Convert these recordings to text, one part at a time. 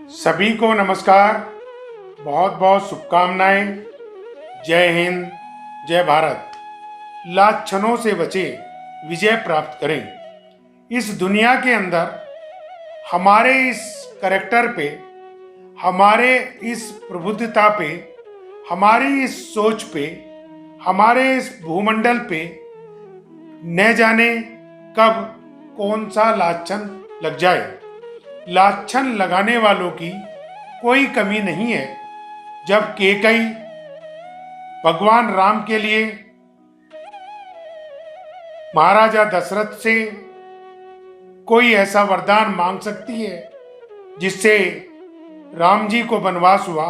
सभी को नमस्कार। बहुत बहुत शुभकामनाएं। जय हिंद, जय भारत। लाछनों से बचे, विजय प्राप्त करें। इस दुनिया के अंदर हमारे इस कैरेक्टर पे, हमारे इस प्रबुद्धता पे, हमारी इस सोच पे, हमारे इस भूमंडल पे न जाने कब कौन सा लाछन लग जाए। लाछन लगाने वालों की कोई कमी नहीं है। जब कैकेयी भगवान राम के लिए महाराजा दशरथ से कोई ऐसा वरदान मांग सकती है जिससे राम जी को वनवास हुआ,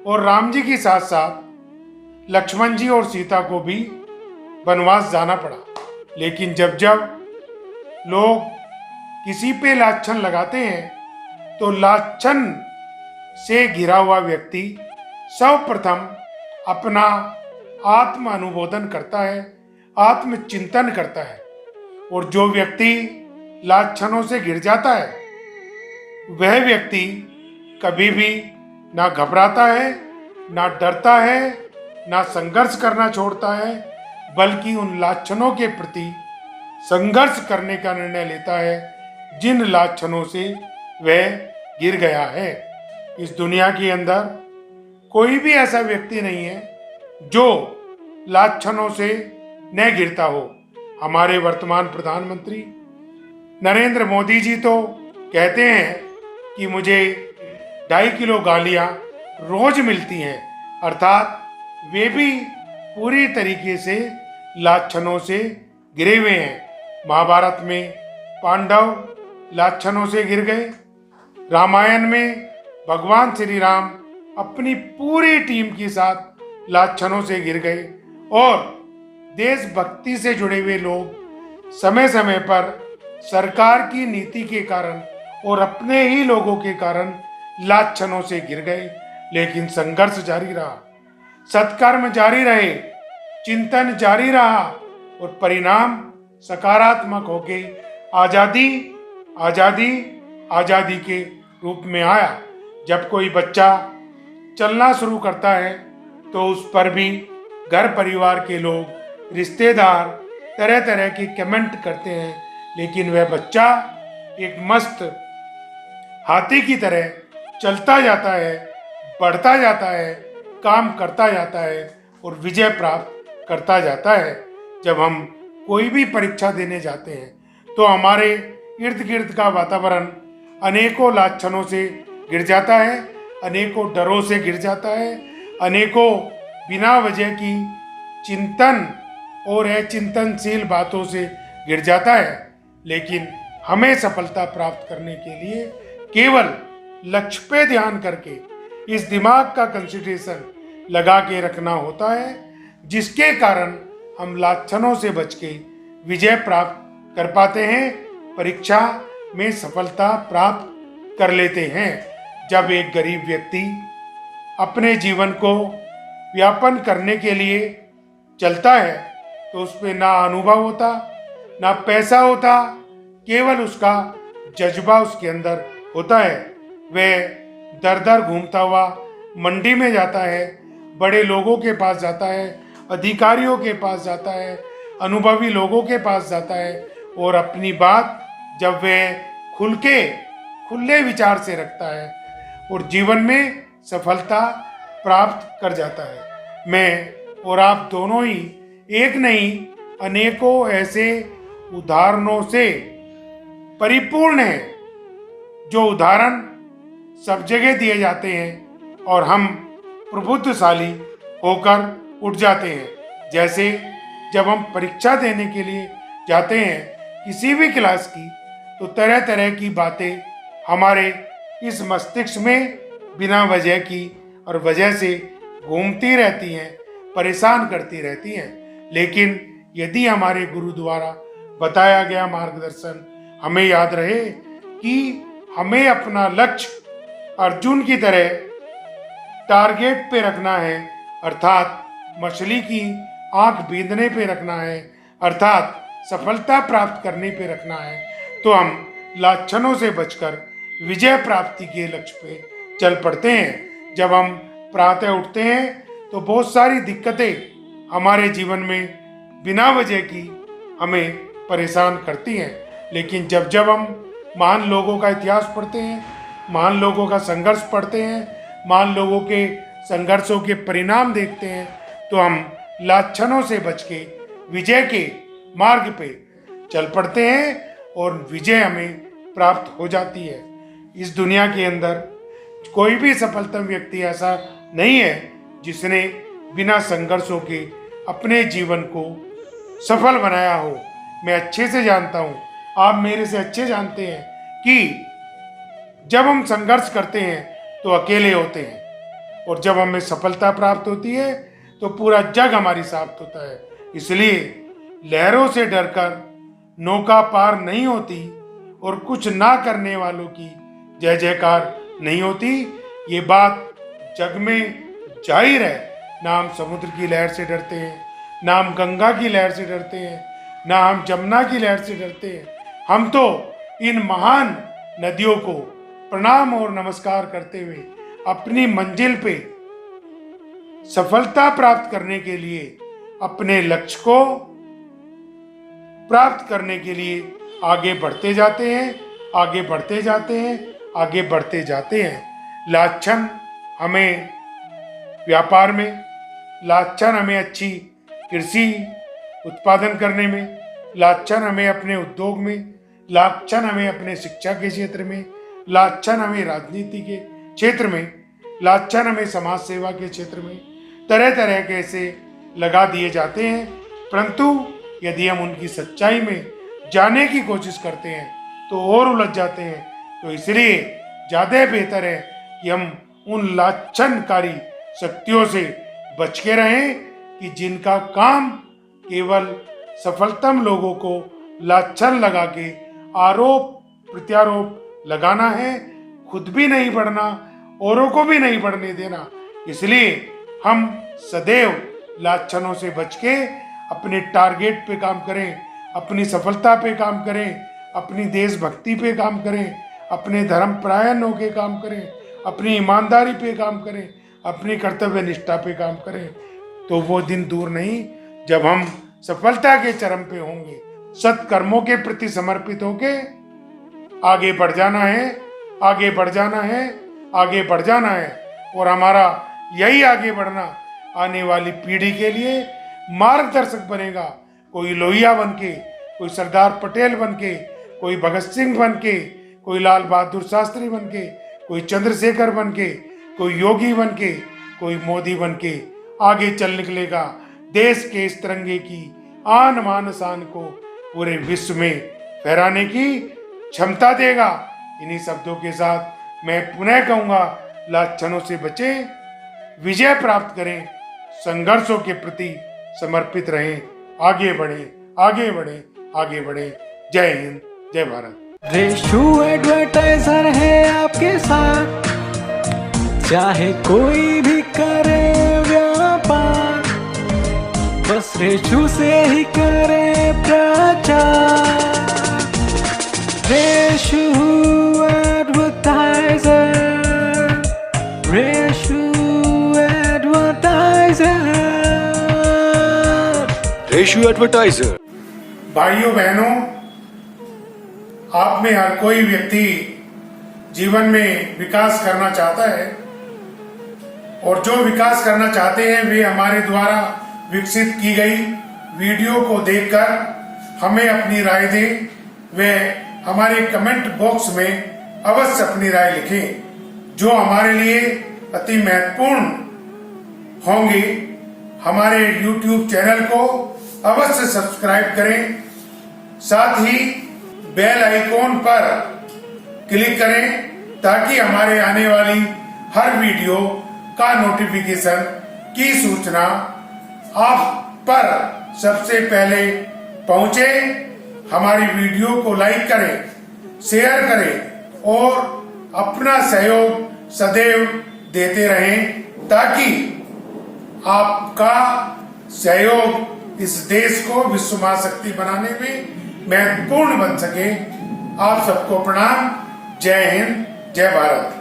और राम जी के साथ साथ लक्ष्मण जी और सीता को भी वनवास जाना पड़ा। लेकिन जब जब लोग किसी पे लाछन लगाते हैं तो लाछन से घिरा हुआ व्यक्ति सर्वप्रथम अपना आत्म अनुबोधन करता है, आत्मचिंतन करता है। और जो व्यक्ति लाछनों से घिर जाता है वह व्यक्ति कभी भी ना घबराता है, ना डरता है, ना संघर्ष करना छोड़ता है, बल्कि उन लाछनों के प्रति संघर्ष करने का निर्णय लेता है जिन लाछनों से वह गिर गया है। इस दुनिया के अंदर कोई भी ऐसा व्यक्ति नहीं है जो लाछनों से न गिरता हो। हमारे वर्तमान प्रधानमंत्री नरेंद्र मोदी जी तो कहते हैं कि मुझे 2.5 किलो गालियां रोज मिलती हैं, अर्थात वे भी पूरी तरीके से लाछनों से गिरे हुए हैं। महाभारत में पांडव लाछनों से गिर गए। रामायण में भगवान श्री राम अपनी पूरी टीम के साथ लाछनों से गिर गए, और देशभक्ति से जुड़े हुए लोग समय समय पर सरकार की नीति के कारण और अपने ही लोगों के कारण लाछनों से गिर गए। लेकिन संघर्ष जारी रहा, सत्कर्म जारी रहे, चिंतन जारी रहा, और परिणाम सकारात्मक होके आजादी के रूप में आया। जब कोई बच्चा चलना शुरू करता है तो उस पर भी घर परिवार के लोग, रिश्तेदार तरह तरह के कमेंट करते हैं, लेकिन वह बच्चा एक मस्त हाथी की तरह चलता जाता है, बढ़ता जाता है, काम करता जाता है और विजय प्राप्त करता जाता है। जब हम कोई भी परीक्षा देने जाते हैं तो हमारे इर्द गिर्द का वातावरण अनेकों लाछनों से गिर जाता है, अनेकों डरों से गिर जाता है, अनेकों बिना वजह की चिंतन और अचिंतनशील बातों से गिर जाता है। लेकिन हमें सफलता प्राप्त करने के लिए केवल लक्ष्य पे ध्यान करके इस दिमाग का कंसंट्रेशन लगा के रखना होता है, जिसके कारण हम लाछनों से बच के विजय प्राप्त कर पाते हैं, परीक्षा में सफलता प्राप्त कर लेते हैं। जब एक गरीब व्यक्ति अपने जीवन को व्यापन करने के लिए चलता है तो उस पर ना अनुभव होता, ना पैसा होता, केवल उसका जज्बा उसके अंदर होता है। वह दर दर घूमता हुआ मंडी में जाता है, बड़े लोगों के पास जाता है, अधिकारियों के पास जाता है, अनुभवी लोगों के पास जाता है, और अपनी बात जब वह खुले विचार से रखता है और जीवन में सफलता प्राप्त कर जाता है। मैं और आप दोनों ही एक नहीं अनेकों ऐसे उदाहरणों से परिपूर्ण हैं, जो उदाहरण सब जगह दिए जाते हैं और हम प्रबुद्धशाली होकर उठ जाते हैं। जैसे जब हम परीक्षा देने के लिए जाते हैं किसी भी क्लास की, तो तरह तरह की बातें हमारे इस मस्तिष्क में बिना वजह की और वजह से घूमती रहती हैं, परेशान करती रहती हैं। लेकिन यदि हमारे गुरु द्वारा बताया गया मार्गदर्शन हमें याद रहे कि हमें अपना लक्ष्य अर्जुन की तरह टारगेट पे रखना है, अर्थात मछली की आंख बींधने पे रखना है, अर्थात सफलता प्राप्त करने पे रखना है, तो हम लाछनों से बचकर विजय प्राप्ति के लक्ष्य पे चल पड़ते हैं। जब हम प्रातः उठते हैं तो बहुत सारी दिक्कतें हमारे जीवन में बिना वजह की हमें परेशान करती हैं, लेकिन जब जब हम महान लोगों का इतिहास पढ़ते हैं, महान लोगों का संघर्ष पढ़ते हैं, महान लोगों के संघर्षों के परिणाम देखते हैं, तो हम लाछनों से बच के विजय के मार्ग पे चल पड़ते हैं और विजय हमें प्राप्त हो जाती है। इस दुनिया के अंदर कोई भी सफलतम व्यक्ति ऐसा नहीं है जिसने बिना संघर्षों के अपने जीवन को सफल बनाया हो। मैं अच्छे से जानता हूँ, आप मेरे से अच्छे जानते हैं कि जब हम संघर्ष करते हैं तो अकेले होते हैं, और जब हमें सफलता प्राप्त होती है तो पूरा जग हमारी साथ होता है। इसलिए लहरों से डरकर नौका पार नहीं होती और कुछ ना करने वालों की जय जयकार नहीं होती। ये बात जग में जाहिर है। ना हम समुद्र की लहर से डरते हैं, ना हम गंगा की लहर से डरते हैं, ना हम जमुना की लहर से डरते हैं। हम तो इन महान नदियों को प्रणाम और नमस्कार करते हुए अपनी मंजिल पे सफलता प्राप्त करने के लिए, अपने लक्ष्य को प्राप्त करने के लिए आगे बढ़ते जाते हैं, आगे बढ़ते जाते हैं, आगे बढ़ते जाते हैं। लाछन हमें व्यापार में, लाछन हमें अच्छी कृषि उत्पादन करने में, लाछन हमें अपने उद्योग में, लाछन हमें अपने शिक्षा के क्षेत्र में, लाछन हमें राजनीति के क्षेत्र में, लाछन हमें समाज सेवा के क्षेत्र में तरह तरह के ऐसे लगा दिए जाते हैं। परंतु यदि हम उनकी सच्चाई में जाने की कोशिश करते हैं तो और उलझ जाते हैं। तो इसलिए ज़्यादा बेहतर है कि हम उन लाछनकारी शक्तियों से बच के रहें कि जिनका काम केवल सफलतम लोगों को लाछन लगा के आरोप प्रत्यारोप लगाना है, खुद भी नहीं बढ़ना, औरों को भी नहीं बढ़ने देना। इसलिए हम सदैव लाछनों से बच के अपने टारगेट पे काम करें, अपनी सफलता पे काम करें, अपनी देशभक्ति पे काम करें, अपने धर्म परायण होके काम करें, अपनी ईमानदारी पे काम करें, अपनी कर्तव्य निष्ठा पे काम करें। तो वो दिन दूर नहीं जब हम सफलता के चरम पे होंगे। सत्कर्मों के प्रति समर्पित होके आगे बढ़ जाना है, आगे बढ़ जाना है, आगे बढ़ जाना है। और हमारा यही आगे बढ़ना आने वाली पीढ़ी के लिए मार्गदर्शक बनेगा। कोई लोहिया बन के, कोई सरदार पटेल बन के, कोई भगत सिंह बन के, कोई लाल बहादुर शास्त्री बन के, कोई चंद्रशेखर बन के, कोई योगी बन के, कोई मोदी बन के आगे चल निकलेगा। देश के इस तिरंगे की आन मान शान को पूरे विश्व में फहराने की क्षमता देगा। इन्हीं शब्दों के साथ मैं पुनः कहूँगा, लाछनों से बचें, विजय प्राप्त करें, संघर्षों के प्रति समर्पित रहें, आगे बढ़ें, आगे बढ़ें, आगे बढ़ें। जय हिंद, जय भारत। रेशु एडवर्टाइजर है आपके साथ, चाहे कोई भी करे व्यापार, बस रेशु से ही करे प्रचार। Reshu advertiser, Reshu advertiser, Reshu advertiser. भाइयों बहनों, आप में हर कोई व्यक्ति जीवन में विकास करना चाहता है, और जो विकास करना चाहते हैं वे हमारे द्वारा विकसित की गई वीडियो को देखकर हमें अपनी राय दें। वे हमारे कमेंट बॉक्स में अवश्य अपनी राय लिखें, जो हमारे लिए अति महत्वपूर्ण होंगी। हमारे YouTube चैनल को अवश्य सब्सक्राइब करें, साथ ही बेल आइकॉन पर क्लिक करें ताकि हमारे आने वाली हर वीडियो का नोटिफिकेशन की सूचना आप पर सबसे पहले पहुंचे। हमारी वीडियो को लाइक करें, शेयर करें और अपना सहयोग सदैव देते रहें, ताकि आपका सहयोग इस देश को विश्व महाशक्ति बनाने में महत्वपूर्ण बन सके। आप सबको प्रणाम। जय हिंद, जय भारत।